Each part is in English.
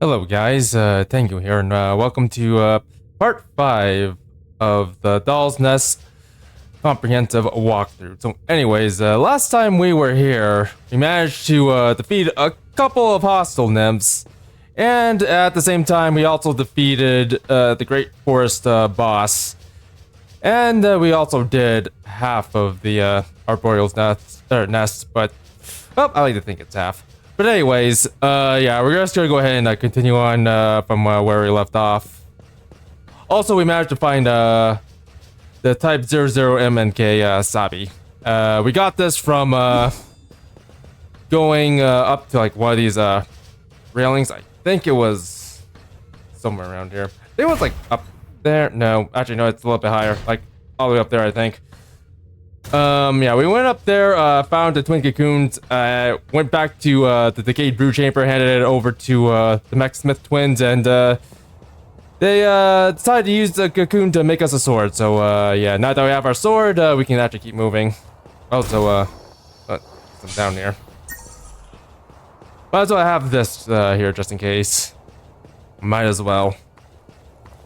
Hello guys, thank you here, and welcome to part 5 of the Doll's Nest comprehensive walkthrough. So anyways, last time we were here, we managed to defeat a couple of hostile nymphs, and at the same time we also defeated the Great Forest boss, and we also did half of the Arboreal's nest, but well, I like to think it's half. But anyways, yeah, we're just gonna go ahead and continue on from where we left off. Also, we managed to find the Type 00MNK Sabi. We got this from going up to like one of these railings. I think it was somewhere around here. It was like up there. No, actually no, it's a little bit higher, like all the way up there, I think. Yeah, we went up there, found the twin cocoons, went back to the decayed brew chamber, handed it over to the Mech Smith twins, and they decided to use the cocoon to make us a sword. So yeah, now that we have our sword, we can actually keep moving. Also, some down here. Might as well have this here just in case. Might as well.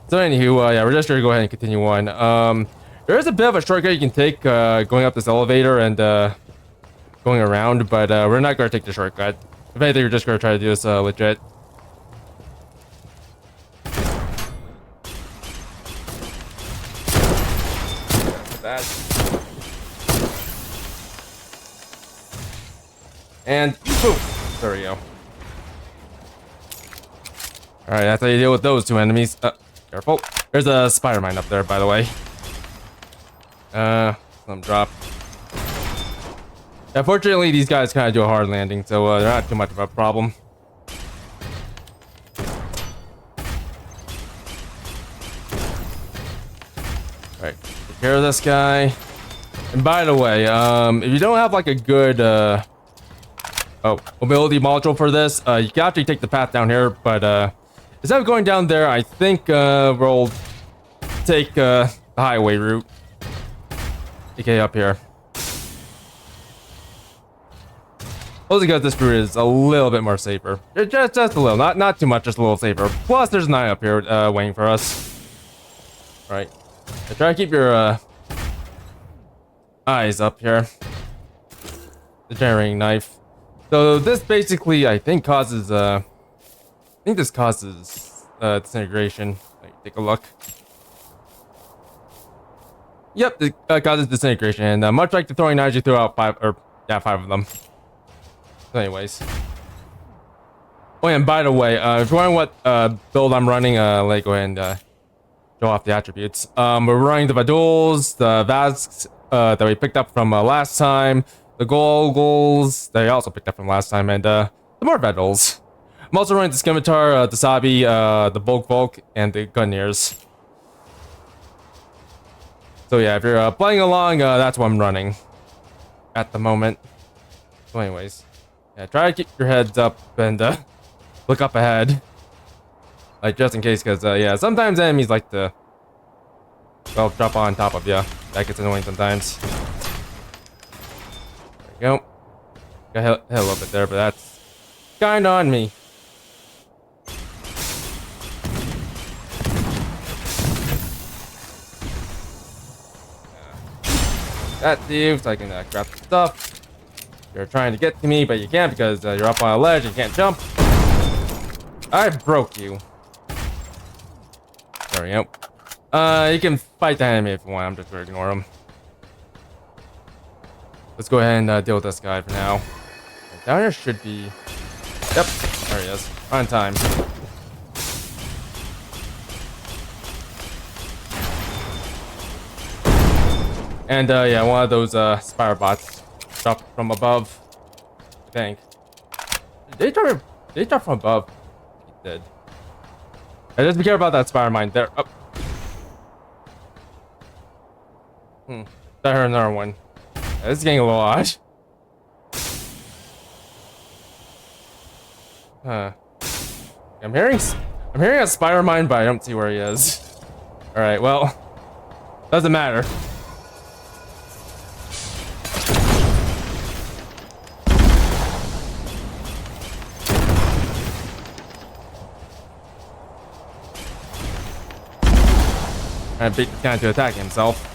So anywho, yeah, we're just gonna go ahead and continue on. There is a bit of a shortcut you can take going up this elevator and going around, but we're not going to take the shortcut. If anything, we're just going to try to do this legit. That. And boom! There we go. Alright, that's how you deal with those two enemies. Careful. There's a spider mine up there, by the way. Some drop. Yeah, fortunately, these guys kind of do a hard landing, so they're not too much of a problem. Alright, take care of this guy. And by the way, if you don't have like a good mobility module for this, you can actually take the path down here, but instead of going down there, I think we'll take the highway route. Okay, up here. Mostly because this route is a little bit more safer. Just a little, not too much, just a little safer. Plus, there's an eye up here waiting for us. All right, try to keep your eyes up here. The generating knife. So this basically, I think, causes disintegration. Take a look. Yep, it causes disintegration, and much like the throwing knives, you throw out five of them. So anyways. Oh, and by the way, if you're wondering what build I'm running, let me go ahead and show off the attributes. We're running the Vaduls, the Vasks that we picked up from last time, the Goals that we also picked up from last time, and the more Vaduls. I'm also running the Scimitar, the Sabi, the Volk, and the Gunners. So yeah, if you're playing along, that's what I'm running at the moment. So anyways, yeah, try to keep your heads up and look up ahead, like just in case, because yeah, sometimes enemies like to, well, drop on top of you. That gets annoying sometimes. There we go. Got hit a little bit there, but that's kind of on me. That dude, so I can grab the stuff. You're trying to get to me, but you can't because you're up on a ledge and can't jump. I broke you. There we go. You can fight the enemy if you want. I'm just gonna ignore him. Let's go ahead and deal with this guy for now. Down here should be. Yep, there he is. On time. And yeah, one of those spire bots dropped from above, I think. Did they drop from above? He did. Hey, just be careful about that spire mine there. Oh. I heard another one. Yeah, this is getting a little odd. Huh. I'm hearing a spire mine, but I don't see where he is. All right, well, doesn't matter. And beat this guy to attack himself.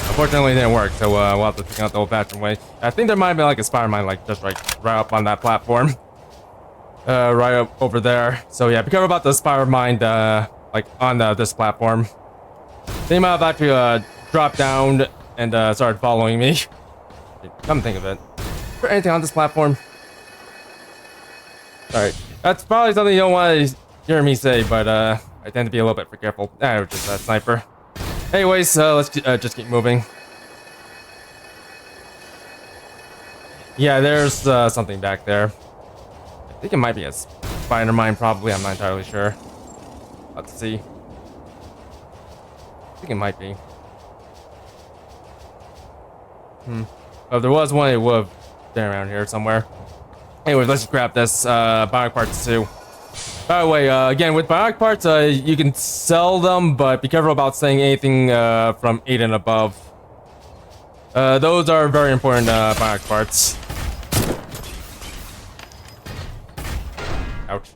Unfortunately, it didn't work, so we'll have to take out the old-fashioned way. I think there might have been like a spider mine, like just right up on that platform, right up over there. So yeah, be careful about the spider mine, like on this platform. They might have actually dropped down and started following me. Come think of it, is there anything on this platform? Alright, that's probably something you don't want to hear me say, but I tend to be a little bit careful. Ah, it was just that sniper. Anyways, let's just keep moving. Yeah, there's something back there. I think it might be a spider mine, probably. I'm not entirely sure. Let's see. I think it might be. If there was one, it would have been around here somewhere. Anyways, let's just grab this bionic parts too. By the way, again, with bionic parts, you can sell them, but be careful about saying anything from 8 and above. Those are very important bionic parts. Ouch.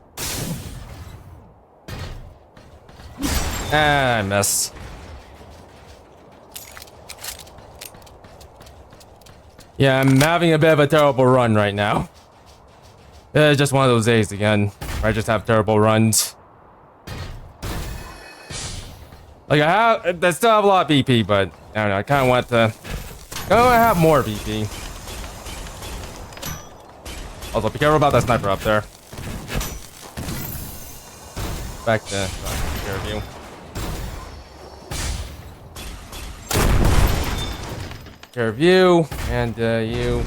Ah, I missed. Yeah, I'm having a bit of a terrible run right now. It's just one of those days again, where I just have terrible runs. Like I still have a lot of BP, but I don't know. I kind of want to have more BP. Also, be careful about that sniper up there. Back to take care of you. Take care of you and you.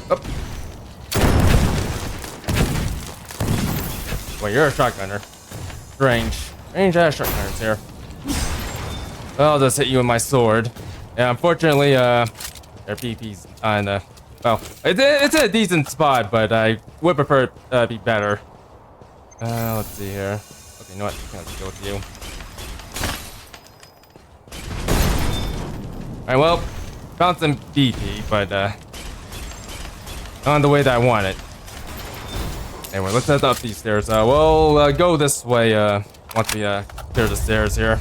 Oh. Well, you're a shotgunner. Strange ass shotgunners here. Well, I'll just hit you with my sword. Yeah, unfortunately, their PP's on well, it's a decent spot, but I would prefer it be better. Let's see here. Okay, you know what? Let's go with you. Alright, well, found some BP, but not the way that I want it. Anyway, let's head up these stairs. We'll go this way once we clear the stairs here.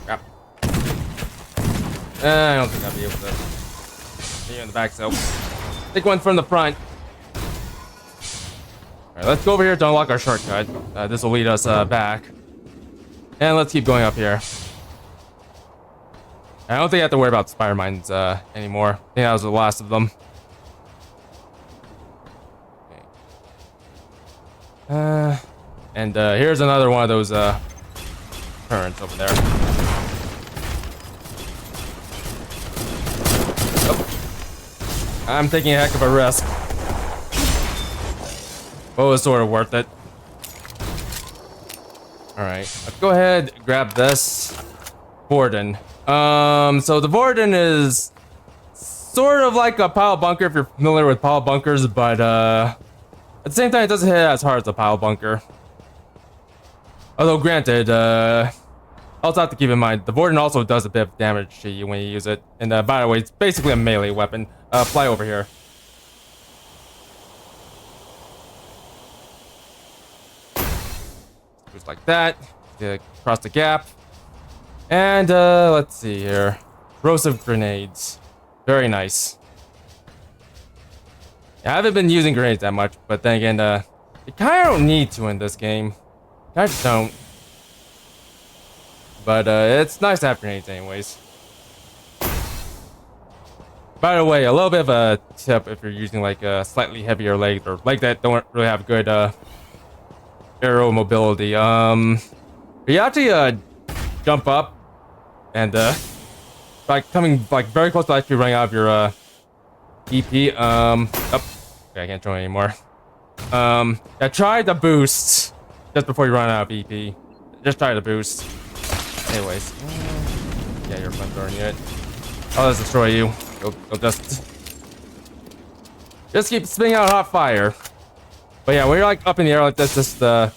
Yep. I don't think I'll be able to get you in the back, so take one from the front. Alright, let's go over here to unlock our shortcut. This will lead us back. And let's keep going up here. I don't think I have to worry about spider mines anymore. I think that was the last of them. Okay. And here's another one of those turrets over there. Oh. I'm taking a heck of a risk. But it was sort of worth it. Alright, let's go ahead and grab this Vorden. So the Vorden is sort of like a pile bunker if you're familiar with pile bunkers, but at the same time it doesn't hit as hard as a pile bunker. Although granted, also have to keep in mind the Vorden also does a bit of damage to you when you use it. And by the way, it's basically a melee weapon. Fly over here. Just like that. Across the gap. And let's see here. Corrosive grenades. Very nice. Yeah, I haven't been using grenades that much, but then again, you kind of don't need to in this game. I just don't. But it's nice to have grenades anyways. By the way, a little bit of a tip if you're using like slightly heavier legs or legs that don't really have good aero mobility. You actually jump up and like coming like very close to actually running out of your EP. Oh, okay, I can't join anymore. Yeah, try the boost just before you run out of EP. Just try the boost. Anyways, yeah, you're a flamethrower unit. I'll just destroy you. Go just keep spitting out hot fire. But yeah, when you're like up in the air like this, just yeah,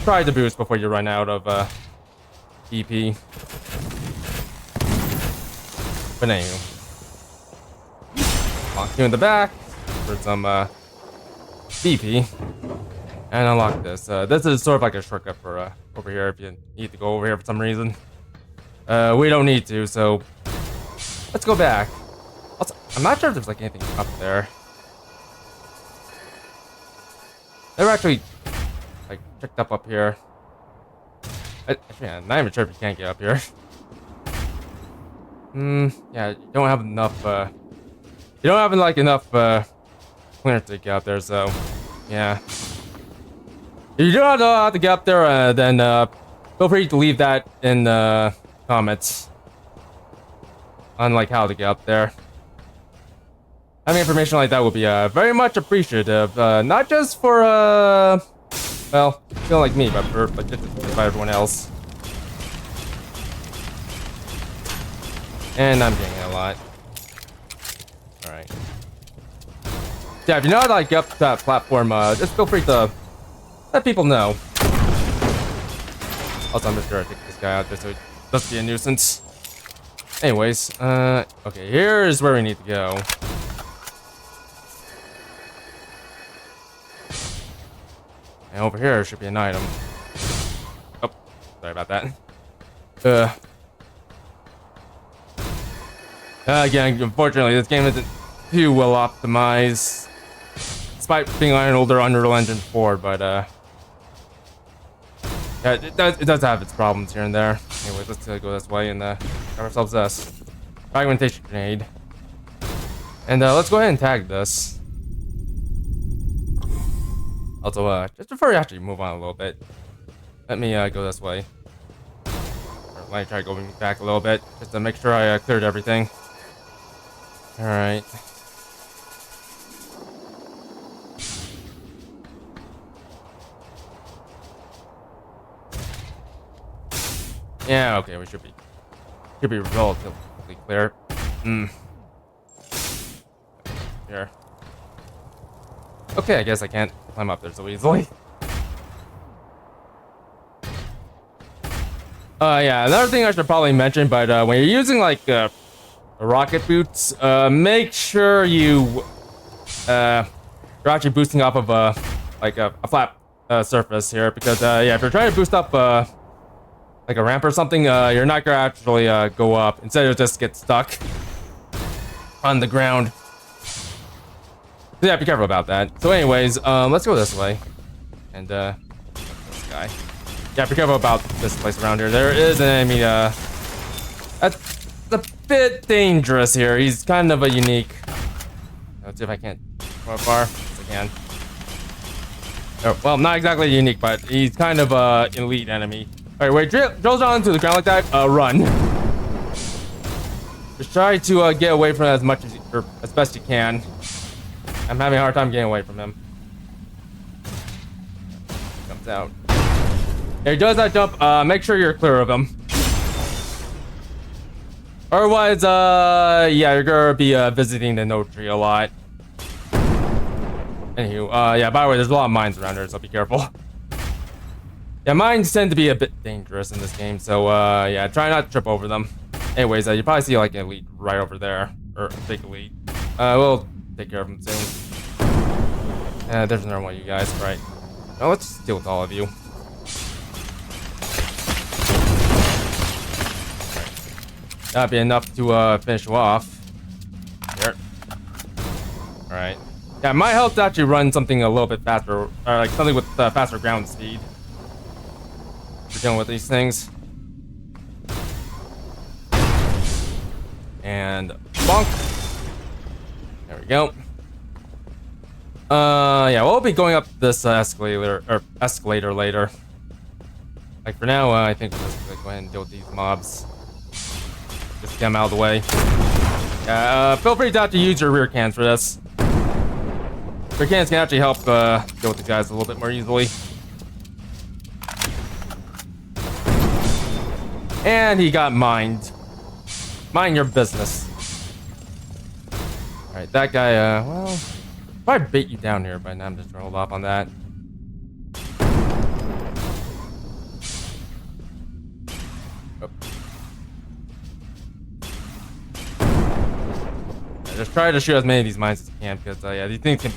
try the boost before you run out of EP. But anyway, lock you in the back. for some BP and unlock this. This is sort of like a shortcut for over here if you need to go over here for some reason. We don't need to, so let's go back. Also, I'm not sure if there's like anything up there. They're actually like checked up here. Actually, I'm not even sure if you can't get up here. Yeah, you don't have enough. You don't have like enough clearance to get up there, so yeah. If you don't know how to get up there, then feel free to leave that in the comments on like how to get up there. Having information like that would be very much appreciative, not just for well, people like me, but for everyone else. And I'm getting a lot. Alright. Yeah, if you know how to like, get up to that platform, just feel free to let people know. Also, I'm just gonna take this guy out there so he doesn't be a nuisance. Anyways, okay, here's where we need to go. And over here should be an item. Oh, sorry about that. Again, unfortunately, this game isn't too well optimized, despite being on an older Unreal Engine 4. But yeah, it does have its problems here and there. Anyways, let's go this way and grab ourselves this fragmentation grenade, and let's go ahead and tag this. Also, just before we actually move on a little bit, let me go this way. Or let me try going back a little bit just to make sure I cleared everything. All right. Yeah. Okay. We should be relatively clear. Here. Okay. I guess I can't climb up there so easily. Yeah. Another thing I should probably mention, but when you're using like rocket boots, make sure you're actually boosting off of like a flat surface here, because yeah, if you're trying to boost up like a ramp or something, you're not gonna actually go up. Instead, you'll just get stuck on the ground. So yeah, be careful about that. So anyways, let's go this way. And this guy. Yeah, be careful about this place around here. There is an enemy that's a bit dangerous here. He's kind of a unique. Let's see if I can't go far. Yes, I can. Oh, well, not exactly unique, but he's kind of an elite enemy. Alright, wait, drills down into the ground like that, run. Just try to get away from it as much as or as best you can. I'm having a hard time getting away from him. Comes out. Yeah, he does that jump. Make sure you're clear of him. Otherwise, yeah, you're gonna be visiting the node tree a lot. Anywho, yeah, by the way, there's a lot of mines around here, so be careful. Yeah, mines tend to be a bit dangerous in this game, so yeah, try not to trip over them. Anyways, you probably see like an elite right over there, or a big elite. We'll take care of him soon. There's another one of you guys, right? Now let's deal with all of you. That'd be enough to finish you off. Here. Alright. Yeah, my health actually runs something a little bit faster, or like something with faster ground speed. We're dealing with these things. And bonk. There we go. Yeah, we'll be going up this escalator later. Like for now, I think we'll just go ahead and deal with these mobs. Just get them out of the way. Feel free to have to use your rear cans for this. Rear cans can actually help deal with the guys a little bit more easily. And he got mined. Mind your business. Alright, that guy, well, probably bait you down here, but now I'm just gonna hold off on that. just try to shoot as many of these mines as you can, because yeah, these things can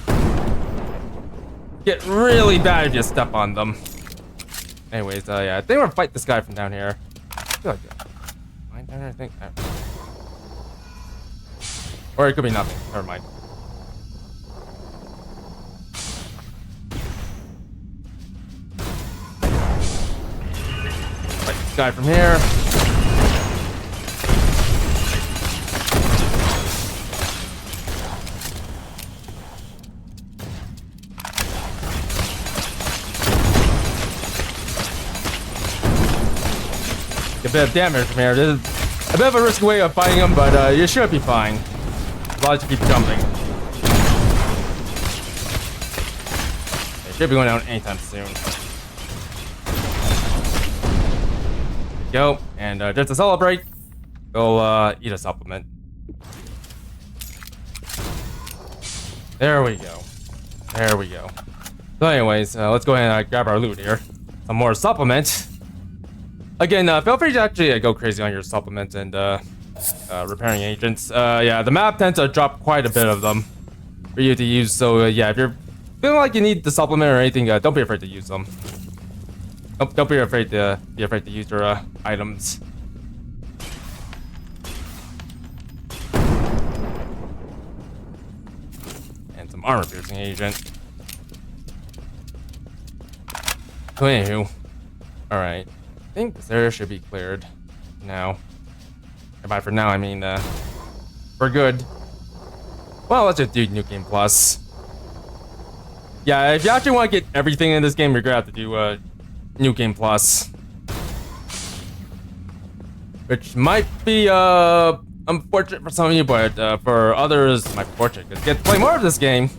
get really bad if you step on them. Anyways, yeah, I think we're gonna fight this guy from down here. I feel like mine down here, I think. Or it could be nothing. Never mind. Fight this guy from here. A bit of damage from here. This is a bit of a risky way of fighting him, but you should be fine. As long as you keep jumping. They should be going down anytime soon. There we go. And just to celebrate, we'll eat a supplement. There we go. There we go. So anyways, let's go ahead and grab our loot here. Some more supplement. Again, feel free to actually go crazy on your supplements and repairing agents. Yeah, the map tends to drop quite a bit of them for you to use. So yeah, if you're feeling like you need the supplement or anything, don't be afraid to use them. Don't be afraid to use your items. And some armor piercing agent. So anywho, all right. I think this area should be cleared now. And by for now, I mean, we're good. Well, let's just do New Game Plus. Yeah, if you actually want to get everything in this game, you're gonna have to do New Game Plus. Which might be unfortunate for some of you, but for others, it might be fortunate because you get to play more of this game.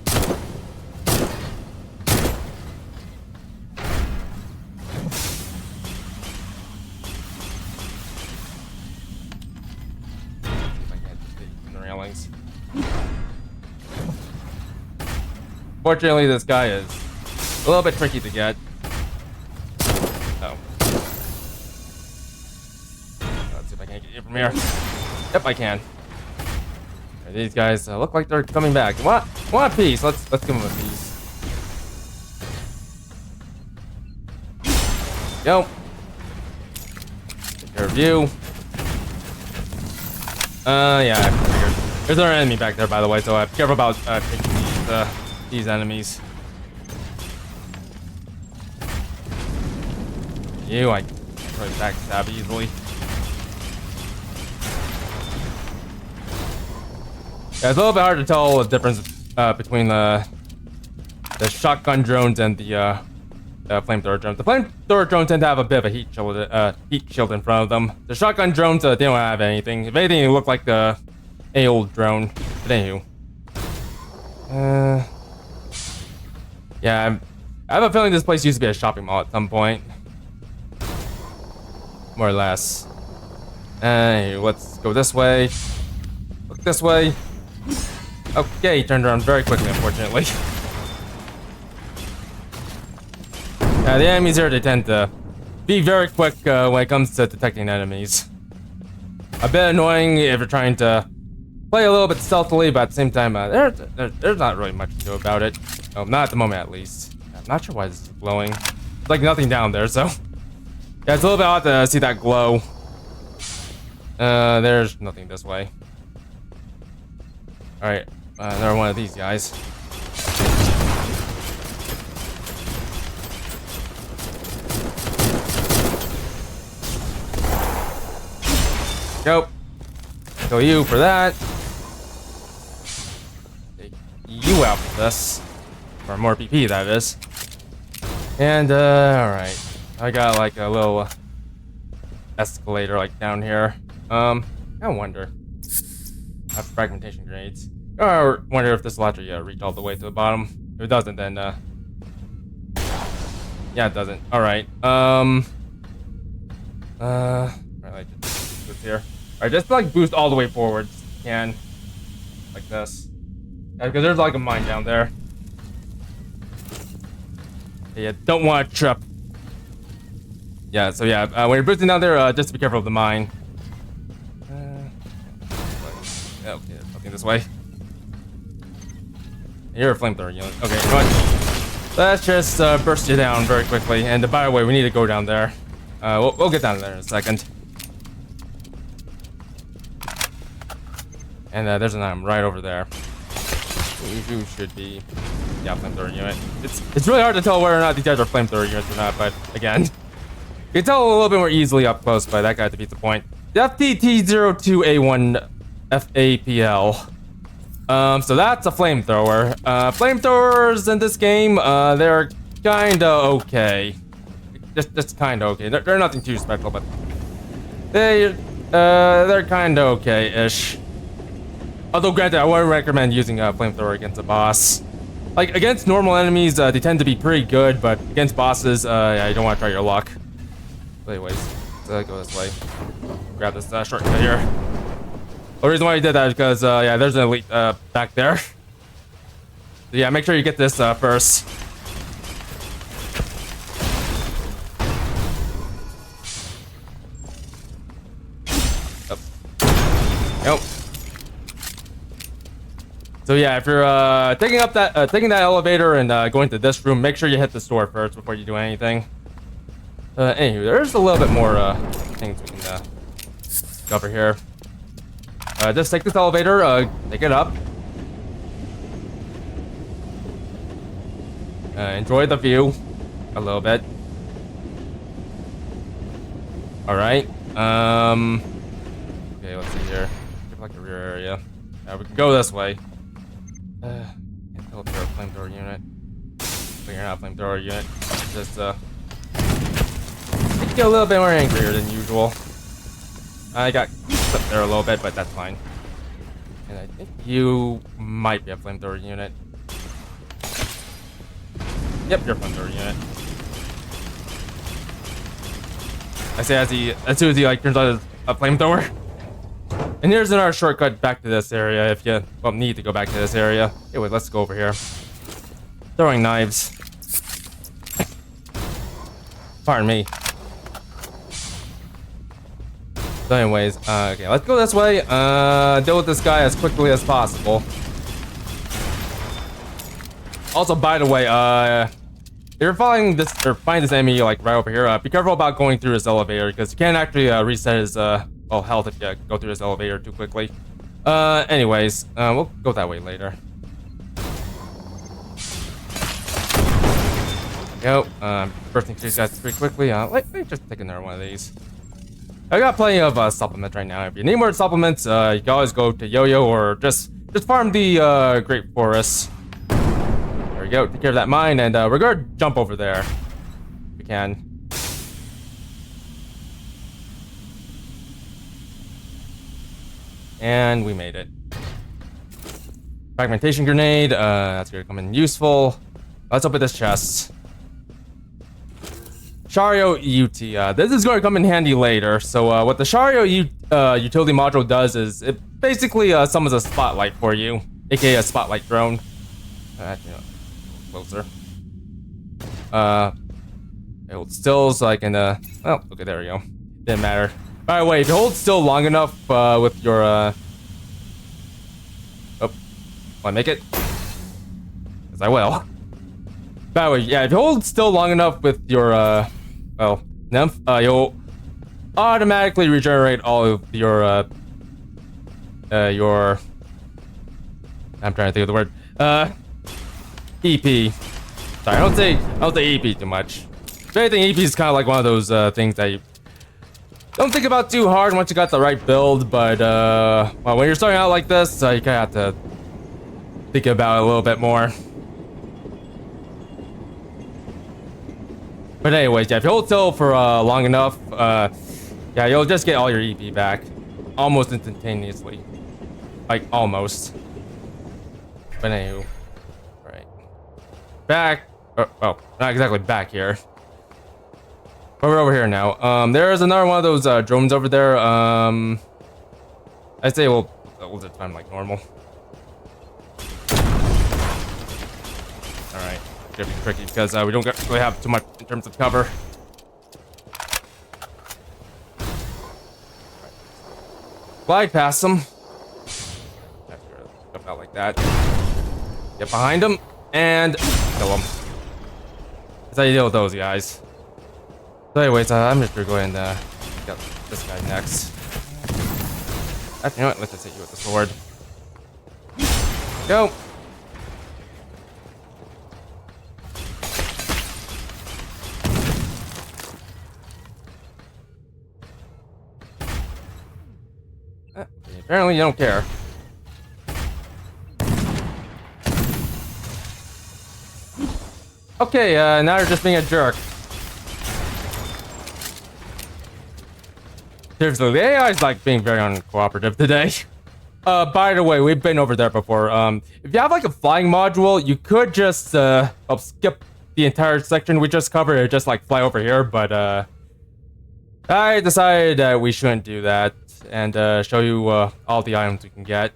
Fortunately, this guy is a little bit tricky to get. Oh. Let's see if I can get you from here. Yep, I can. Okay, these guys look like they're coming back. Want a piece? Let's give them a piece. Go. Take care of you. Yeah, I figured. There's our enemy back there, by the way, so be careful about taking these enemies. You, I probably backstab easily. Yeah, it's a little bit hard to tell the difference between the shotgun drones and the flamethrower drones. The flamethrower drones tend to have a bit of a heat shield in front of them. The shotgun drones, they don't have anything. If anything, they look like a old drone. But anywho. Yeah, I have a feeling this place used to be a shopping mall at some point. More or less. Hey, let's go this way. Look this way. Okay, he turned around very quickly, unfortunately. Yeah, the enemies here, they tend to be very quick when it comes to detecting enemies. A bit annoying if you're trying to play a little bit stealthily, but at the same time, there's not really much to do about it. Oh, not at the moment, at least. I'm not sure why this is glowing. There's like nothing down there, so... Yeah, it's a little bit odd to see that glow. There's nothing this way. Alright, another one of these guys. Go. Kill you for that. Take you out for this. For more PP, that is. And, alright. I got like a little escalator like down here. I wonder. I have fragmentation grenades. Or wonder if this will actually reach all the way to the bottom. If it doesn't, then yeah, it doesn't. Alright. Right, like this here. Alright, just like boost all the way forwards. You can. Like this. Yeah, because there's like a mine down there. Yeah, don't want to trip. Yeah, so yeah, when you're boosting down there, just be careful of the mine. Okay, there's nothing this way. You're a flamethrower unit. Okay, you know what? Let's just burst you down very quickly. And by the way, we need to go down there. We'll get down there in a second. And there's an item right over there. You should be, yeah, flamethrower unit. It's really hard to tell whether or not these guys are flamethrower units or not, but again, you can tell a little bit more easily up close, but that guy defeats the point. The FTT-02A1 FAPL. So that's a flamethrower. Flamethrowers in this game, they're kinda okay. Just kinda okay. They're nothing too special, but they're kinda okay-ish. Although granted, I wouldn't recommend using a flamethrower against a boss. Like against normal enemies, they tend to be pretty good, but against bosses, yeah, you don't want to try your luck. Anyways, let's go this way. Grab this shortcut here. The reason why I did that is because, yeah, there's an elite back there. So yeah, make sure you get this first. Oh. Nope. So yeah, if you're taking that elevator and going to this room, make sure you hit the store first before you do anything. Anywho, there's a little bit more things we can cover here. Just take this elevator, take it up. Enjoy the view a little bit. All right. Okay, let's see here. Give like a rear area. We can go this way. Can't tell if you're a flamethrower unit. But you're not a flamethrower unit. Just you get a little bit more angrier than usual. I got slipped there a little bit, but that's fine. And I think you might be a flamethrower unit. Yep, you're a flamethrower unit. I say as soon as he like turns out a flamethrower. And here's another shortcut back to this area if you need to go back to this area. Anyway, let's go over here. Throwing knives. Pardon me. So anyways, okay, let's go this way. Deal with this guy as quickly as possible. Also, by the way, if you're following this or find this enemy like right over here, be careful about going through this elevator because you can't actually reset his health if you go through this elevator too quickly. Anyways, we'll go that way later. Go. Bursting through these guys pretty quickly. Let me just take another one of these. I got plenty of supplements right now. If you need more supplements, you can always go to Yo-Yo or just farm the Great Forest. There we go. Take care of that mine, and we're gonna jump over there. If we can. And we made it. Fragmentation grenade. That's gonna come in useful. Let's open this chest. Shario UT. This is going to come in handy later. So what the Shario utility module does is it basically summons a spotlight for you, aka a spotlight drone. Closer. Hold still so I can oh, okay, there we go. Didn't matter. By the way, if you hold still long enough with your oh, will I make it? Yes, I will. By the way, yeah, if you hold still long enough with your Nymph, you'll automatically regenerate all of your I'm trying to think of the word. EP. Sorry, I don't say EP too much. If anything, EP is kind of like one of those things that you don't think about too hard once you got the right build, but well, when you're starting out like this, you kind of have to think about it a little bit more. But anyways, yeah, if you hold still for long enough, yeah, you'll just get all your EP back almost instantaneously. Like, almost. But anywho. Right. Back. Well, not exactly back here. But we're over here now. There's another one of those drones over there. I'd say we'll just find like normal. Alright. Gonna be tricky because we don't really have too much in terms of cover. Glide past them. Jump out like that. Get behind him and kill him. That's how you deal with those guys. So anyways, I'm just gonna go ahead and get this guy next. Actually, you know what? Let's just hit you with the sword. Go. Apparently you don't care. Okay, now you're just being a jerk. Seriously, the AI is like being very uncooperative today. By the way, we've been over there before. If you have like a flying module, you could just skip the entire section we just covered and just like fly over here, but I decided that we shouldn't do that and show you all the items we can get.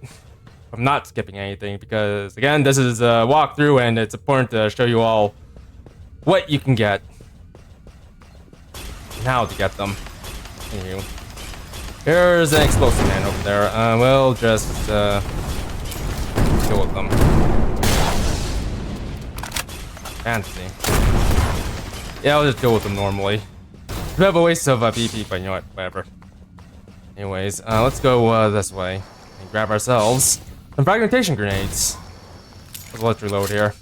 I'm not skipping anything because again, this is a walkthrough and it's important to show you all what you can get and how to get them. Anywho, here's an explosive man over there. We'll just deal with them. Fancy. Yeah, I'll just deal with them normally. It's a bit of a waste of BP, but you know what? Whatever. Anyways, let's go this way and grab ourselves some fragmentation grenades. Let's reload here.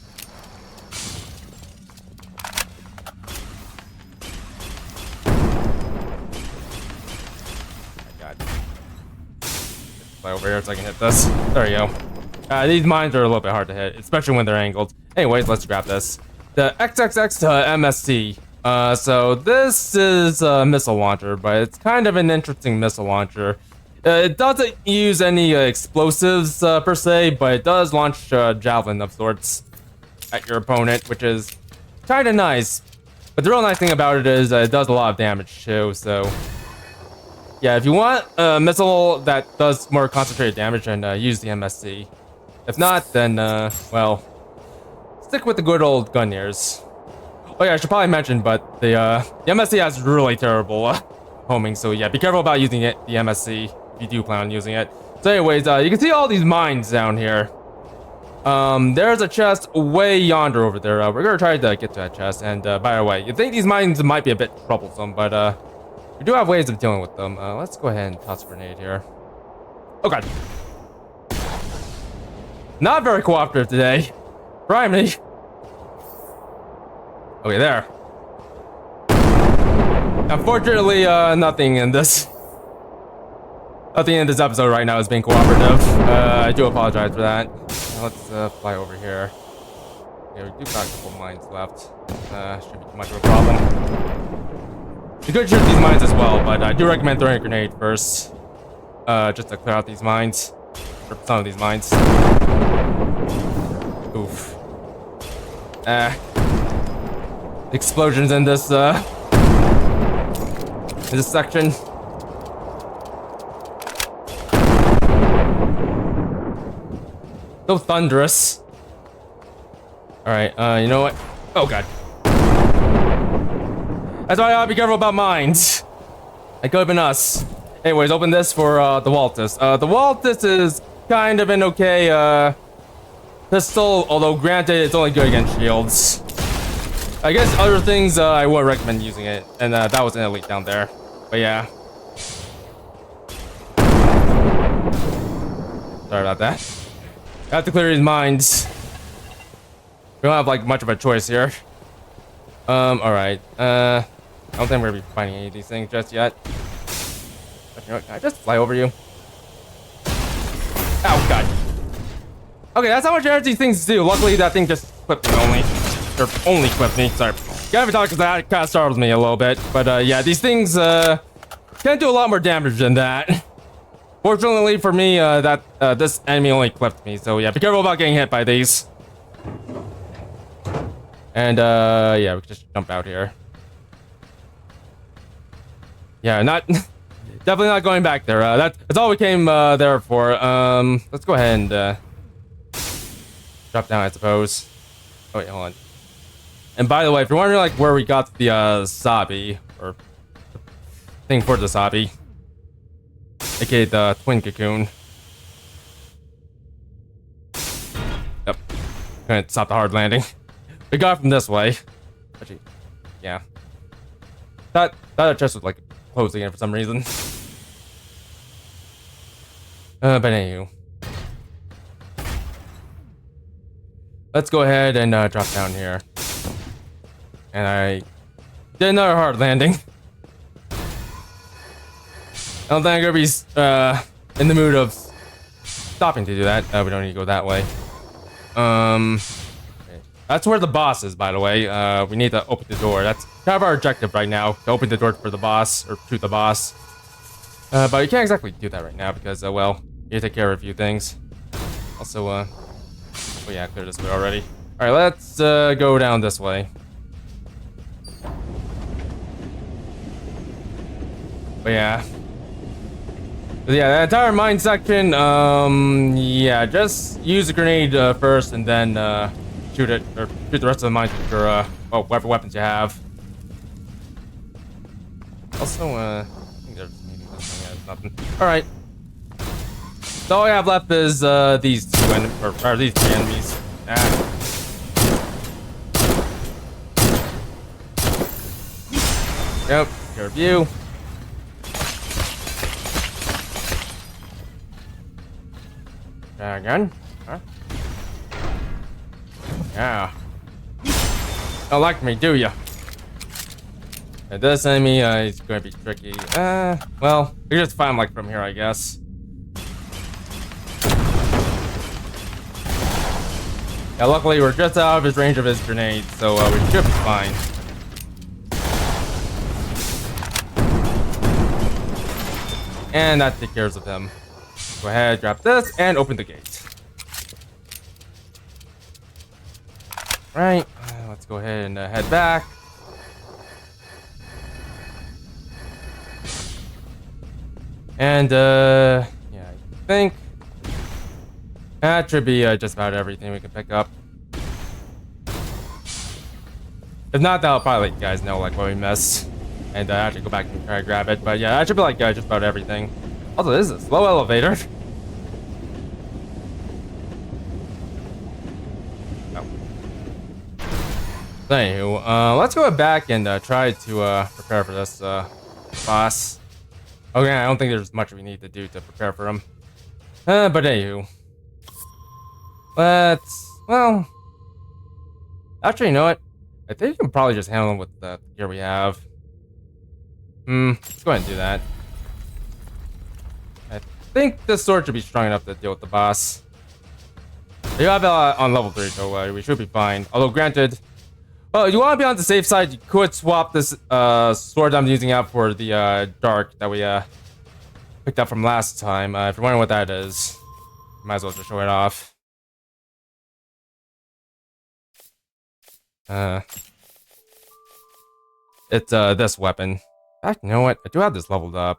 Fly over here so I can hit this. There you go. These mines are a little bit hard to hit, especially when they're angled. Anyways, let's grab this. The XXX MSC. So this is a missile launcher, but it's kind of an interesting missile launcher. It doesn't use any explosives per se, but it does launch a javelin of sorts at your opponent, which is kind of nice. But the real nice thing about it is it does a lot of damage too, so yeah, if you want a missile that does more concentrated damage, then use the MSC. If not, then, well, stick with the good old gun ears. Oh yeah, I should probably mention, but the MSC has really terrible homing, so yeah, be careful about using it, the MSC, if you do plan on using it. So anyways, you can see all these mines down here. There's a chest way yonder over there. We're gonna try to get to that chest, and by the way, you think these mines might be a bit troublesome, but we do have ways of dealing with them. Let's go ahead and toss a grenade here. Oh god. Not very cooperative today. Try me. Okay, there. Unfortunately, nothing in this episode right now is being cooperative. I do apologize for that. Let's fly over here. Yeah, we do got a couple mines left. Shouldn't be too much of a problem. You could shoot these mines as well, but I do recommend throwing a grenade first. Just to clear out these mines. Or some of these mines. Oof. Explosions in this section. So thunderous. Alright, you know what? Oh god. That's why I gotta be careful about mines. It could have been us. Anyways, open this for the Waltus. The Waltus is kind of an okay pistol, although granted it's only good against shields. I guess other things I would recommend using it, and that was an elite down there. But yeah. Sorry about that. I have to clear these mines. We don't have like much of a choice here. Alright. I don't think we're gonna be finding any of these things just yet. But you know what, can I just fly over you? Oh god. Okay, that's how much damage these things do. Luckily that thing just clipped me only. Or only clipped me, sorry. Gotta be talking because that kind of startled me a little bit. But yeah, these things can do a lot more damage than that. Fortunately for me, this enemy only clipped me. So yeah, be careful about getting hit by these. And yeah, we can just jump out here. Yeah, definitely not going back there. That's all we came there for. Let's go ahead and drop down, I suppose. Oh wait, hold on. And by the way, if you're wondering like where we got the Sabi or thing for the Sabi, aka the twin cocoon. Yep. couldn't stop the hard landing. We got from this way. Actually, yeah. That chest was like closing in for some reason. But anywho. Let's go ahead and drop down here. And I did another hard landing. I don't think I'm gonna be in the mood of stopping to do that. We don't need to go that way. That's where the boss is, by the way. We need to open the door. That's kind of our objective right now, to open the door for the boss, or shoot the boss. But you can't exactly do that right now because, well, you need to take care of a few things. Also, oh yeah, clear this way already. Alright, let's go down this way. But yeah. The entire mine section, yeah, just use a grenade first and then shoot it, or shoot the rest of the mines with your, whatever weapons you have. Also, I think there's maybe nothing. Alright. So all I have left is, these two or these three enemies. Yep, care of you. Again? Huh? Yeah. Don't like me, do ya? And this enemy is going to be tricky. Well, we just find him like from here, I guess. Yeah, luckily we're just out of his range of his grenades, so we should be fine. And that takes care of him. Go ahead, grab this, and open the gate. Right, let's go ahead and head back. And, yeah, I think that should be just about everything we can pick up. If not, that'll probably let you guys know, like, what we missed. And actually go back and try to grab it. But yeah, that should be, like, just about everything. Also, this is a slow elevator. Oh. So anywho, let's go back and try to prepare for this boss. Okay, I don't think there's much we need to do to prepare for him. But anywho. Well... Actually, you know what? I think you can probably just handle him with the gear we have. Let's go ahead and do that. I think this sword should be strong enough to deal with the boss. You have it on level 3, so we should be fine. Although, granted, well, you want to be on the safe side, you could swap this sword I'm using out for the dark that we picked up from last time. If you're wondering what that is, might as well just show it off. It's this weapon. In fact, you know what? I do have this leveled up.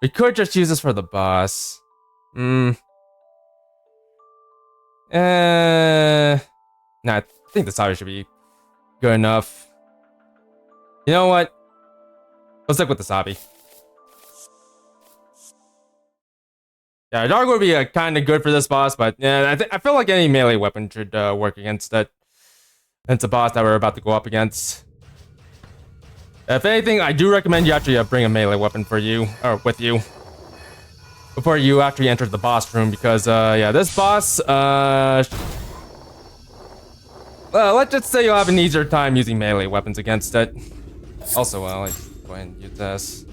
We could just use this for the boss. Nah, I think the Shario should be good enough. You know what? Let's stick with the Sabi. Yeah, Dark would be kind of good for this boss, but yeah, I feel like any melee weapon should work against it. It's a boss that we're about to go up against. If anything, I do recommend you actually bring a melee weapon for you, or with you, before you actually enter the boss room, because yeah, this boss, well, let's just say you'll have an easier time using melee weapons against it. Also, let's go ahead and use this.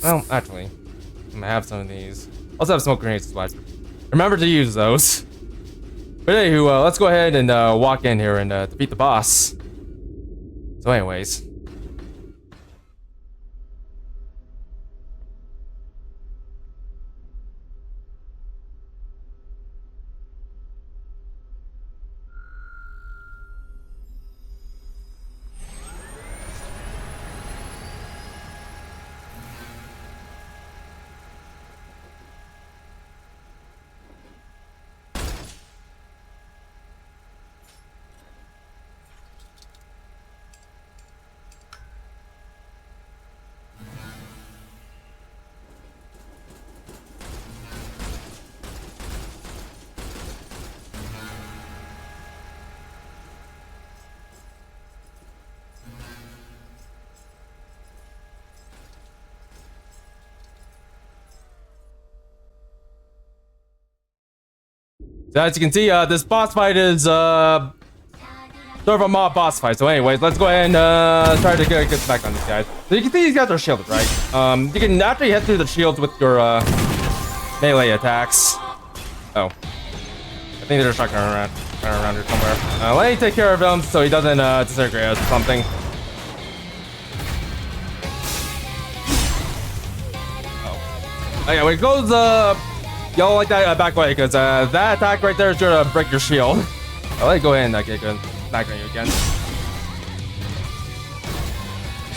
Well, actually, I'm gonna have some of these. Also have smoke grenades as well. Remember to use those. But anywho, let's go ahead and walk in here and defeat the boss. So anyways. So as you can see, this boss fight is sort of a mob boss fight. So anyways, let's go ahead and try to get back on these guys. So you can see these guys are shielded, right? You can actually hit through the shields with your melee attacks. Oh. I think they're just running around here somewhere. Let me take care of him so he doesn't disintegrate us or something. Oh yeah, when it goes y'all like that back way, because that attack right there is gonna break your shield. I'll let it go in and get good back on you again.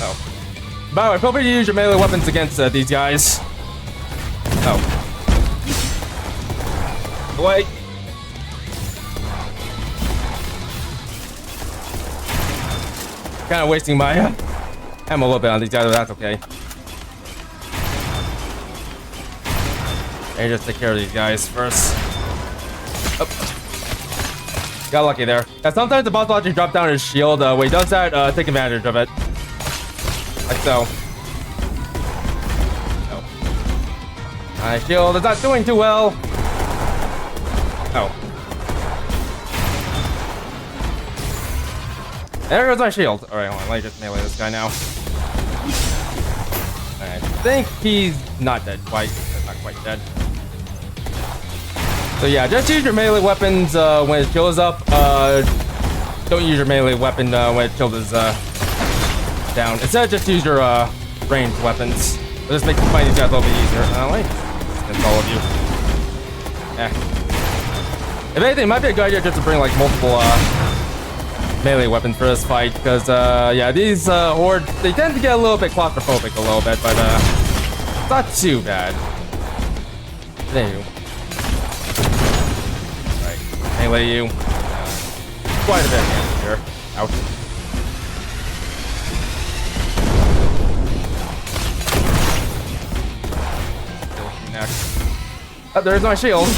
Oh. By the way, feel free to use your melee weapons against these guys. Oh. Wait. Kind of wasting my ammo a little bit on these guys, but that's okay. And just take care of these guys first. Oh. Got lucky there. Yeah, sometimes the boss will actually drop down his shield. When he does that, take advantage of it. Like so. Oh. My shield is not doing too well. Oh. There goes my shield. Alright, hold on. Let me just melee this guy now. I think he's not dead quite. Not quite dead. So yeah, just use your melee weapons when his shield is up. Don't use your melee weapon when his shield is down. Instead, just use your ranged weapons. It'll just make fighting these guys a little bit easier. Like, against all of you. If anything, it might be a good idea just to bring like multiple melee weapons for this fight, because yeah, these hordes, they tend to get a little bit claustrophobic a little bit, but it's not too bad. There you. Right, melee you. Quite a bit of damage here. Ouch. Next. Oh, there's my shield.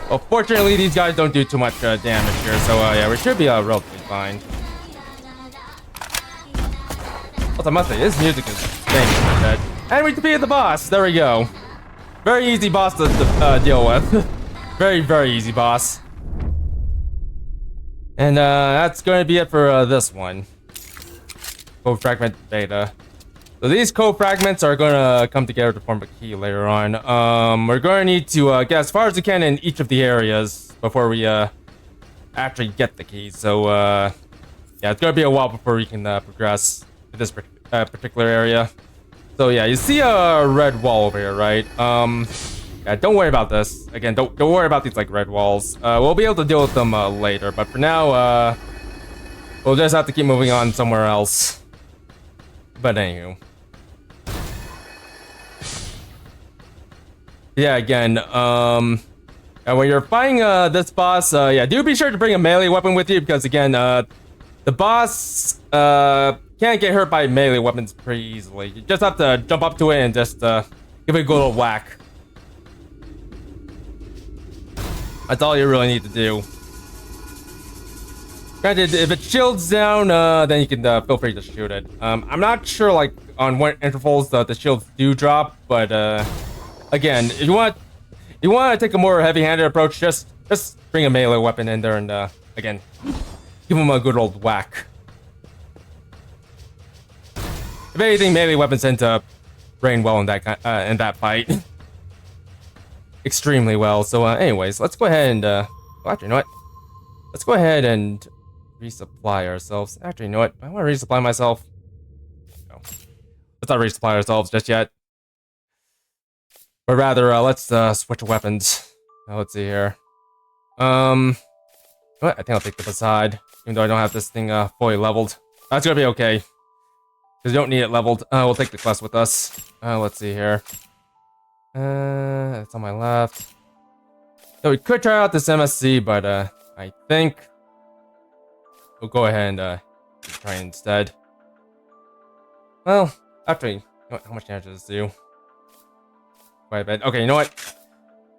Well, fortunately, these guys don't do too much damage here, so yeah, we should be relatively fine. Also, I must say, this music is insane. And we defeated the boss. There we go. Very easy boss to deal with. Very, very easy boss. And that's going to be it for this one. Code fragment beta. So these code fragments are going to come together to form a key later on. We're going to need to get as far as we can in each of the areas before we actually get the key. So yeah, it's going to be a while before we can progress to this particular area. So yeah, you see a red wall over here, right? Yeah, don't worry about this. Again, don't worry about these like red walls. We'll be able to deal with them later, but for now, we'll just have to keep moving on somewhere else. But anywho. Yeah, again, when you're fighting this boss, yeah, do be sure to bring a melee weapon with you, because again, the boss can't get hurt by melee weapons pretty easily. You just have to jump up to it and just give it a good old whack. That's all you really need to do. Granted, if it shields down, then you can feel free to shoot it. I'm not sure like on what intervals the shields do drop, but again, if you want to take a more heavy-handed approach, just bring a melee weapon in there and again, give him a good old whack. If anything, melee weapons tend to rain well in that fight. Extremely well. So anyways, let's go ahead and well, actually, you know what? Let's go ahead and resupply ourselves. Actually, you know what? I want to resupply myself. No. Let's not resupply ourselves just yet. But rather, let's switch weapons. Let's see here. What? I think I'll take the facade, even though I don't have this thing fully leveled. That's gonna be okay. Because you don't need it leveled. We'll take the quest with us. Let's see here. It's on my left. So we could try out this MSC, but I think we'll go ahead and try instead. Well, actually, how much damage does this do? Quite a bit. Okay, you know what?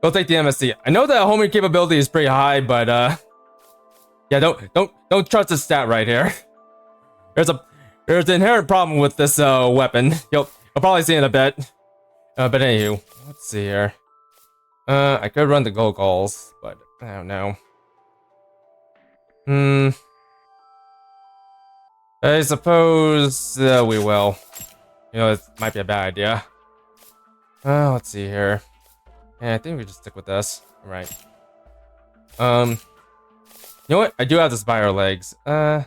We'll take the MSC. I know that homing capability is pretty high, but yeah, don't trust this stat right here. There's an inherent problem with this weapon. You'll probably see in a bit. But anywho, let's see here. I could run the goals, but I don't know. I suppose we will. You know, it might be a bad idea. Let's see here. Yeah, I think we just stick with this. All right. You know what? I do have the spider legs. You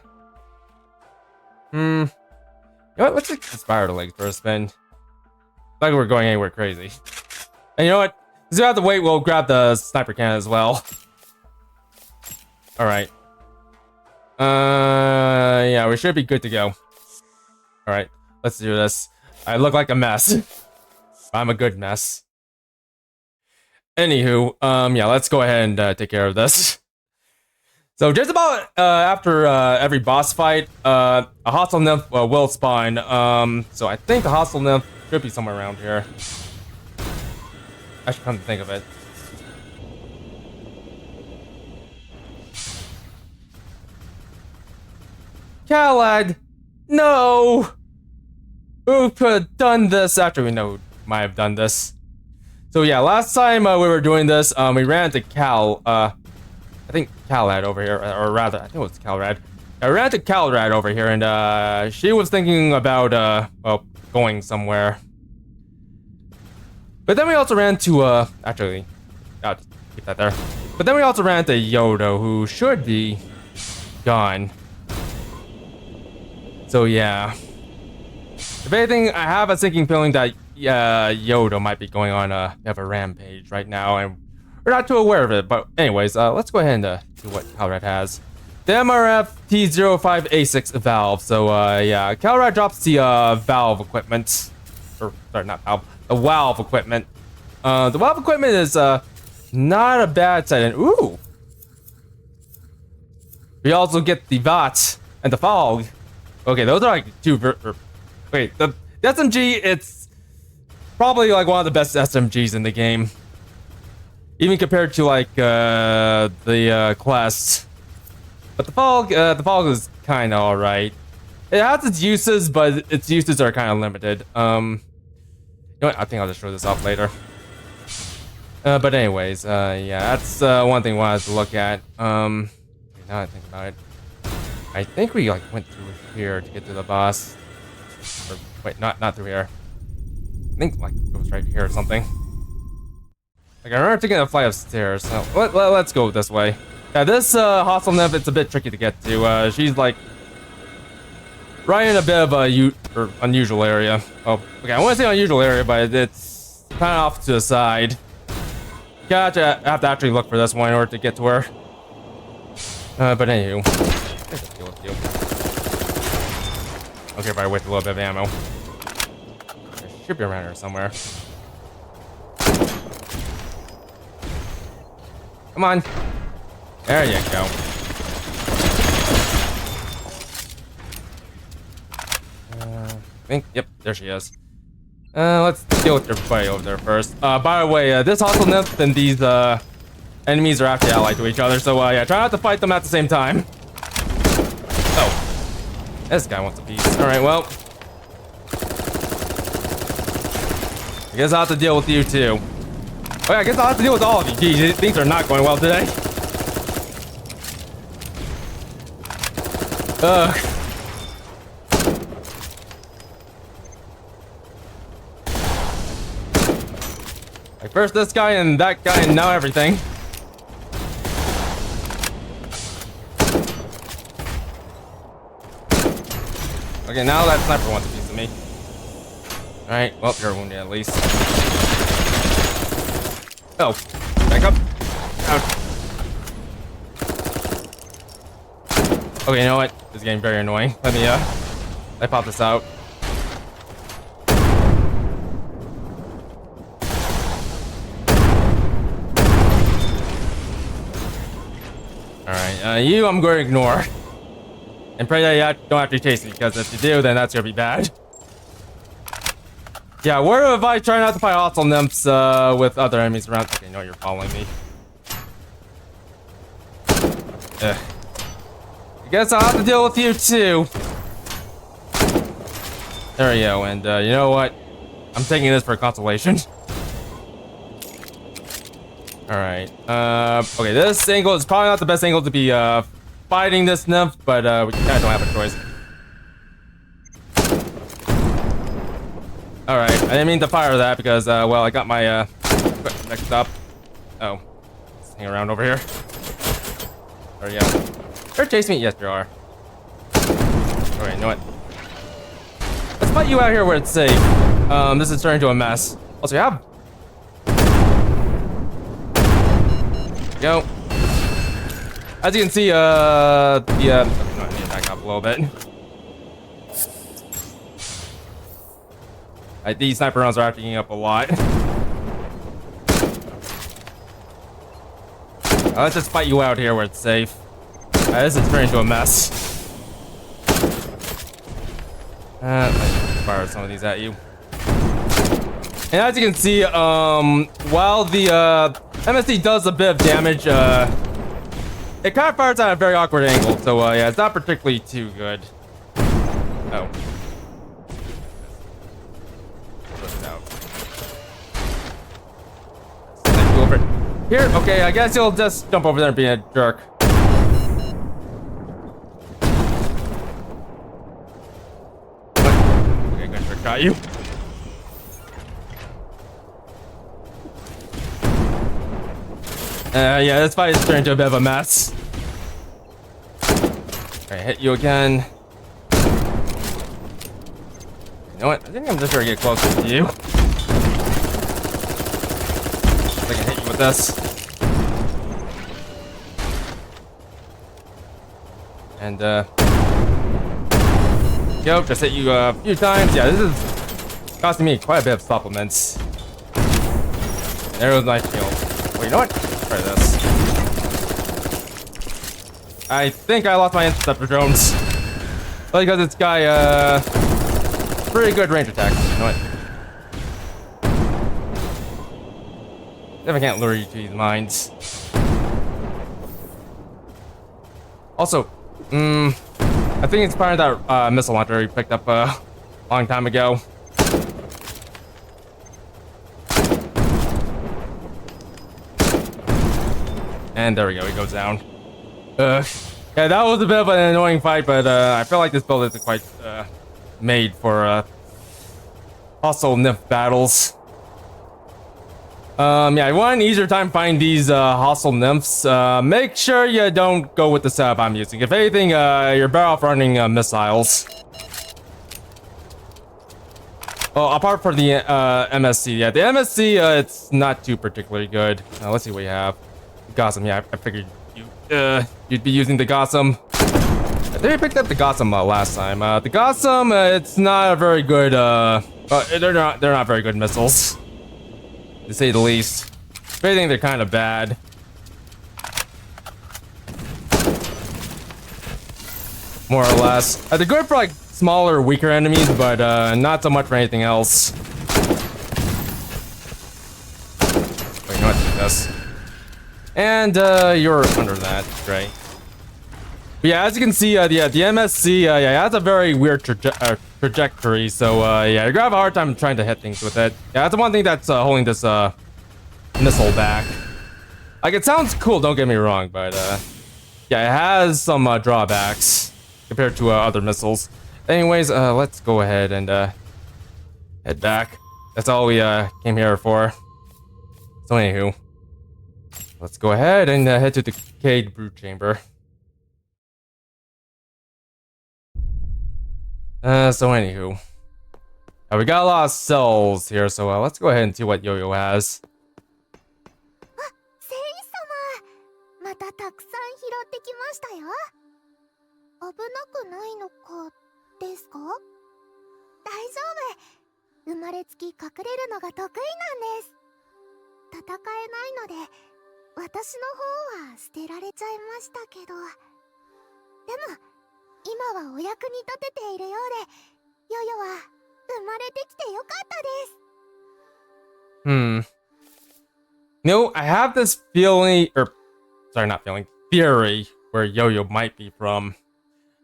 know what? Let's take the spider legs for a spin. Like we're going anywhere crazy. And you know what? Since we have to wait, we'll grab the sniper cannon as well. All right. Yeah, we should be good to go. All right, let's do this. I look like a mess. I'm a good mess. Anywho, yeah, let's go ahead and take care of this. So just about after every boss fight, a hostile nymph will spawn. So I think the hostile nymph should be somewhere around here. I should come to think of it. Khaled! No! Who could have done this? Actually, we know who might have done this. So yeah, last time we were doing this, we ran into I think Khaled over here, or rather, I think it was Khaled. I ran into Khaled over here, and she was thinking about, well, going somewhere. But then we also ran to, actually, I'll just keep that there. But then we also ran into Yodo, who should be gone. So yeah. If anything, I have a sinking feeling that Yodo might be going on a rampage right now, and we're not too aware of it. But anyways, let's go ahead and see what Khaled has. The MRF T05A6 valve. So yeah, Khaled drops the valve equipment, or sorry, not valve, the WALV equipment. The WALV equipment is not a bad sight. And ooh, we also get the VADT and the FALG. Okay, those are like two. Wait, the SMG, it's probably like one of the best SMGs in the game, even compared to like the Quest. But the FALG is kind of alright. It has its uses, but its uses are kind of limited. You know what? I think I'll just show this off later. But anyways, yeah, that's one thing I wanted to look at. Now I think about it, I think we like went through here to get to the boss. Or, wait, not through here. I think like it was right here or something. Like I remember taking a flight of stairs. So let's go this way. Yeah, this hostile nymph, it's a bit tricky to get to. She's like right in a bit of a unusual area. Oh, okay, I want to say unusual area, but it's kind of off to the side. I have to actually look for this one in order to get to her. But anywho, let's deal with you. Okay, if I waste a little bit of ammo. There should be around here somewhere. Come on. There you go. I think, yep, there she is. Let's deal with your buddy over there first. By the way, this hostile nymph and these enemies are actually allied to each other, so yeah, try not to fight them at the same time. Oh, this guy wants a piece. All right, well, I guess I'll have to deal with you too. Oh yeah, I guess I'll have to deal with all of you. Geez, things are not going well today. Ugh. Like first this guy and that guy and now everything. Okay, now that sniper wants a piece of me. Alright, well, you're wounded at least. Oh, back up. Ouch. Okay, you know what? This is getting very annoying. Let me pop this out. Alright, you I'm going to ignore. And pray that you don't have to chase me, because if you do, then that's gonna be bad. Yeah, where if I try not to fight hostile nymphs with other enemies around? Okay, no, you're following me. Ugh. I guess I'll have to deal with you too. There we go, and you know what? I'm taking this for consolation. Alright. Okay, this angle is probably not the best angle to be fighting this nymph, but we kinda don't have a choice. Alright, I didn't mean to fire that because, well, I got my equipment mixed up. Oh. Just hang around over here. There we go. You're chasing me? Yes, you are. Alright, you know what? Let's fight you out here where it's safe. This is turning into a mess. Also, you have... Go. As you can see, I need to back up a little bit. These sniper rounds are acting up a lot. Let's just fight you out here where it's safe. This is turning into a mess. Let me fire some of these at you. And as you can see, while the MSD does a bit of damage, it kind of fires at a very awkward angle. So yeah, it's not particularly too good. Oh. Over here. Okay, I guess you'll just jump over there and be a jerk. Okay, good trick shot you. Yeah, this fight is turning into a bit of a mess. Okay, hit you again. You know what? I think I'm just gonna get closer to you. I can hit you with this. And, yo, just hit you a few times. Yeah, this is costing me quite a bit of supplements. And there goes my shield. Wait, you know what? Let's try this. I think I lost my interceptor drones. But because this guy, pretty good range attack. You know what? If I can't lure you to these mines. Also, I think it's part of that missile launcher you picked up a long time ago. And there we go, he goes down. Yeah, that was a bit of an annoying fight, but I feel like this build isn't quite made for hostile nymph battles. Yeah, I want an easier time finding these hostile nymphs. Make sure you don't go with the setup I'm using. If anything, you're better off running missiles. Well, apart from the MSC, yeah, the MSC it's not too particularly good. Let's see what you have. Gossam, yeah, I figured you'd be using the Gossam. I think I picked up the Gossam last time. The Gossam, it's not a very good. They're not very good missiles, to say the least. If anything, they're kind of bad. More or less. They're good for like smaller, weaker enemies, but not so much for anything else. Wait, you know what? Do this. And you're under that, right? But yeah, as you can see, the MSC, yeah, it has a very weird trajectory. So yeah, you're gonna have a hard time trying to hit things with it. Yeah, that's the one thing that's holding this missile back. Like, it sounds cool, don't get me wrong, but yeah, it has some drawbacks compared to other missiles. Anyways, let's go ahead and head back. That's all we came here for. So anywho, let's go ahead and head to the Decayed Brood Chamber. So anywho, we got a lot of cells here, so let's go ahead and see what Yo-Yo has. またたくさん拾ってきましたよ。危なくないのかですか？大丈夫。生まれつき隠れるのが得意なんです。戦えないので、私の方は捨てられちゃいましたけど。でも、今はお役に立てているようで、ヨヨは生まれてきてよかったです。No, I have this feeling, or sorry, not feeling, theory where Yo-Yo might be from.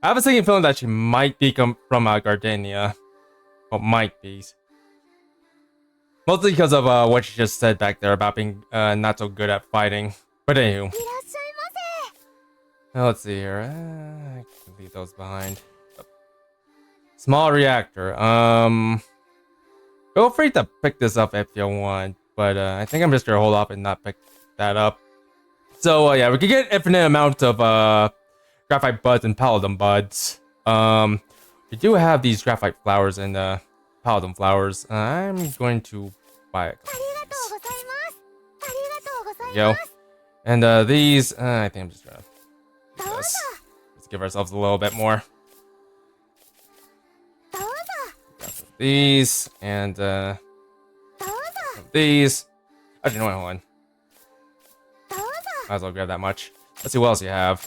I have a second feeling that she might be from Gardenia. Well, might be. Mostly because of what you just said back there about being not so good at fighting. But anywho. いらっしゃいませ。 Let's see here. I can leave those behind. Small reactor. Feel free to pick this up if you want, but I think I'm just gonna hold off and not pick that up. So yeah, we could get infinite amount of graphite buds and paladin buds. We do have these graphite flowers and paladin flowers. I'm going to buy it. ありがとうございます。ありがとうござい Yo, ます。 and these. I think I'm just gonna どうぞ let's give ourselves a little bit more. どうぞ These and どうぞ these. Actually, no, wait, hold on. どうぞ。 Might as well grab that much. Let's see what else you have.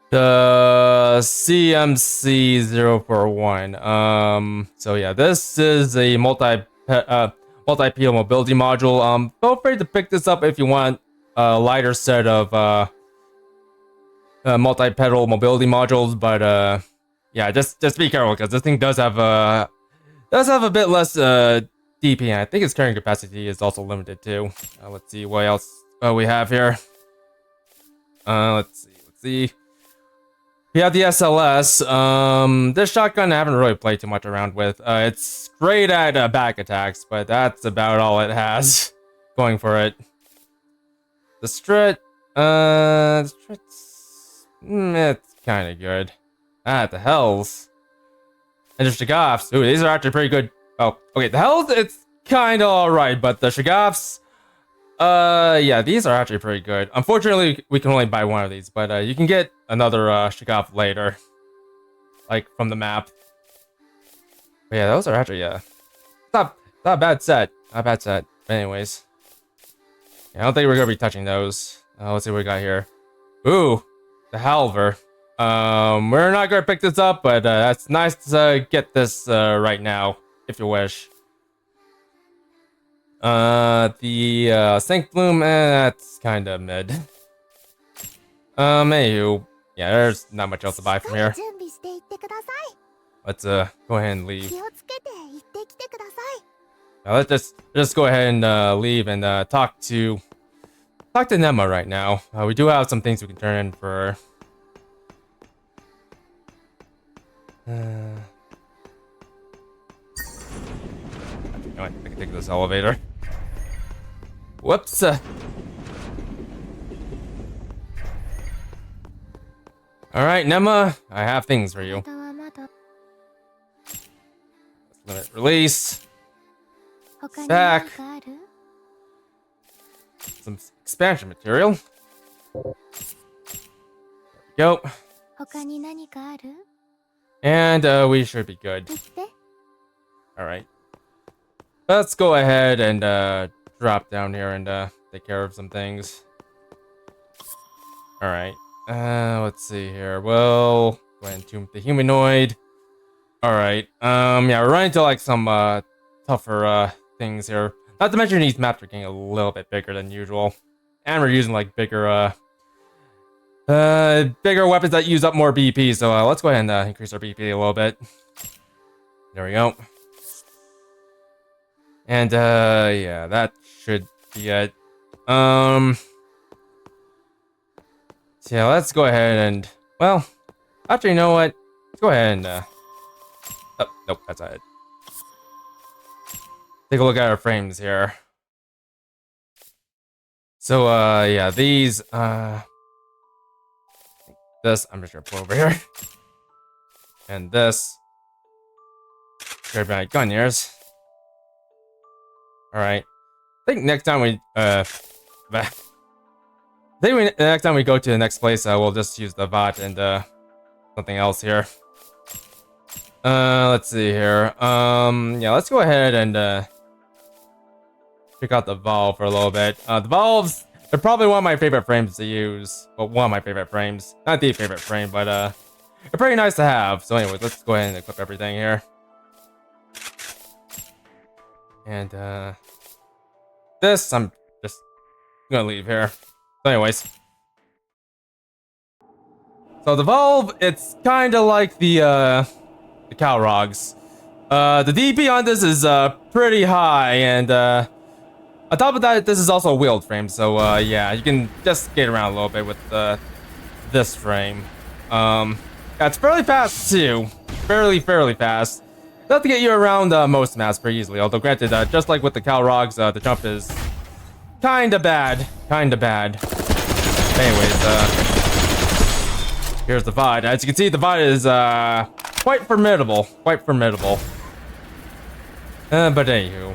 The CMC041. So yeah, this is a multi-peel mobility module. Feel free to pick this up if you want a lighter set of multi-pedal mobility modules, but yeah, just be careful because this thing does have a bit less DP, and I think its carrying capacity is also limited too. Let's see what else we have here. Let's see. We have the SLS. This shotgun I haven't really played too much around with. It's great at back attacks, but that's about all it has going for it. The Strit, it's kind of good. The Hells. And the Shagafs. Ooh, these are actually pretty good. Oh, okay, the Hells, it's kind of alright, but the Shagafs, yeah, these are actually pretty good. Unfortunately, we can only buy one of these, but you can get another Shagaf later. Like, from the map. But yeah, those are actually, not a bad set. Not a bad set. But anyways. Yeah, I don't think we're gonna be touching those. Let's see what we got here. Ooh, the Halver. We're not gonna pick this up, but that's nice to get this right now, if you wish. The Sync Bloom, that's kind of mid. Anywho, yeah, there's not much else to buy from here. 準備していってください。 Let's go ahead and leave. 気をつけて行ってきてください。 Now let's just go ahead and leave and talk to Nemma right now. We do have some things we can turn in for her. I can take this elevator. Whoops. Alright, Nemma, I have things for you. まだはまだ Limit release. 他に Back. 何かある？ Some expansion material. There we go. 他に何かある？ And we should be good. 言って。 Alright. Let's go ahead and drop down here and take care of some things. Alright. Let's see here. Well, go ahead and tune the humanoid. Alright. Yeah, we're running into like some tougher things here. Not to mention these maps are getting a little bit bigger than usual. And we're using like bigger weapons that use up more BP, so let's go ahead and increase our BP a little bit. There we go. And yeah, that should be it. So yeah, let's go ahead and, well, actually, you know what? Let's go ahead and oh, nope, that's not it. Take a look at our frames here. So yeah, these this I'm just gonna put over here. And this grab my gun ears. Alright. I think next time we next time we go to the next place, we'll just use the VADT and something else here. Let's see here. Yeah, let's go ahead and check out the valve for a little bit. The valves, they're probably one of my favorite frames to use. Well, one of my favorite frames. Not the favorite frame, but they're pretty nice to have. So anyways, let's go ahead and equip everything here. And this I'm just gonna leave here. So anyways. So the valve, it's kinda like the Calrogs. The DP on this is pretty high, and on top of that, this is also a wheeled frame, so yeah, you can just skate around a little bit with this frame. Yeah, it's fairly fast too, fairly fast. Enough to get you around most maps pretty easily. Although granted, just like with the Calrogs, the jump is kinda bad, Anyways, here's the VAD. As you can see, the VAD is quite formidable, But anywho,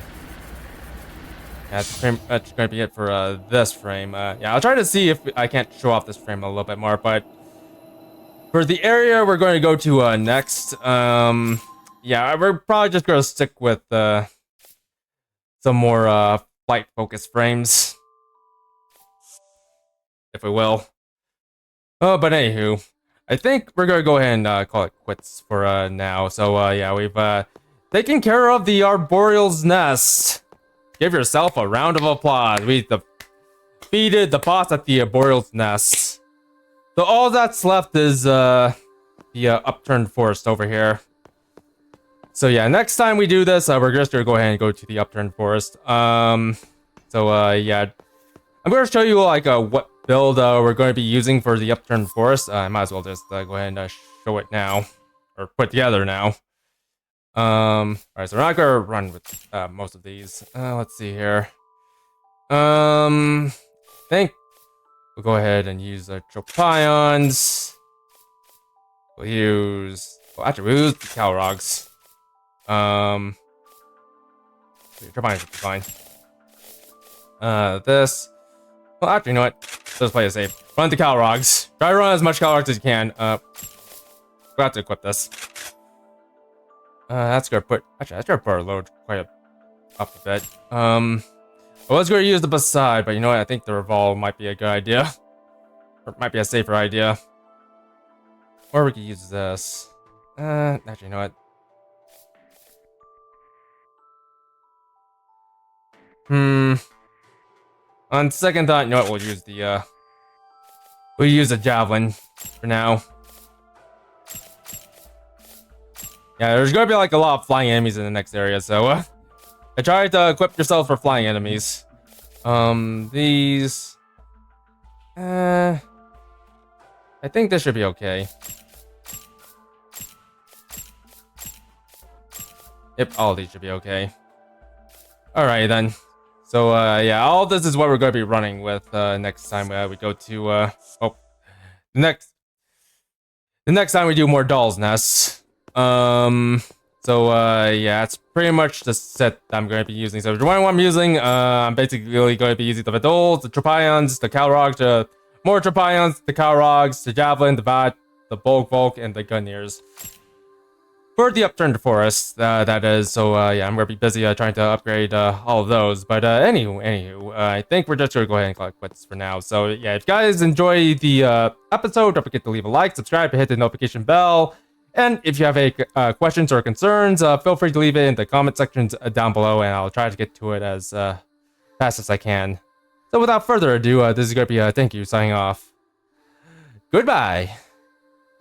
that's going to be it for this frame. Yeah, I'll try to see if I can't show off this frame a little bit more. But for the area we're going to go to next, yeah, we're probably just going to stick with some more flight focused frames, if we will. Oh, but anywho, I think we're gonna go ahead and call it quits for now. So yeah, we've taken care of the Arboreal's nest. Give yourself a round of applause. We defeated the boss at the Arboreal's nest. So all that's left is the upturned forest over here. So yeah, next time we do this, we're just gonna go ahead and go to the upturned forest. So yeah, I'm gonna show you like what build we're going to be using for the upturned forest. I might as well just go ahead and show it now, or put together now. Alright, so we're not gonna run with most of these. Let's see here. I think we'll go ahead and use Tropions. We'll use, well, actually we'll use the Calrogs. Tropions should be fine. This, well, actually, you know what? Let's play it safe. Run the Calrogs. Try to run as much Calrogs as you can. We'll have to equip this. That's gonna put, actually, that's gonna put our load quite up a bit. I was gonna use the Beside, but you know what? I think the Revolve might be a good idea. Or might be a safer idea. Or we could use this. Actually, you know what? On second thought, you know what? We'll use the Javelin for now. Yeah, there's gonna be like a lot of flying enemies in the next area, so I try to equip yourself for flying enemies. These, I think this should be okay. Yep, all of these should be okay. Alright then. So yeah, all this is what we're going to be running with next time we go to the next time we do more dolls nests. So yeah, it's pretty much the set I'm going to be using. So if you're wondering what I'm using, I'm basically going to be using the Vidals, the Tropions, the Calrogs, the more Tropions, the Calrogs, the Javelin, the VADT, the Volk, and the Gunniers. For the upturned forest, that is. So yeah, I'm gonna be busy trying to upgrade all of those. But anywho, I think we're just gonna go ahead and call it quits for now. So yeah, if you guys enjoy the episode, don't forget to leave a like, subscribe, and hit the notification bell. And if you have any questions or concerns, feel free to leave it in the comment sections down below, and I'll try to get to it as fast as I can. So without further ado, this is gonna be thank you signing off. Goodbye.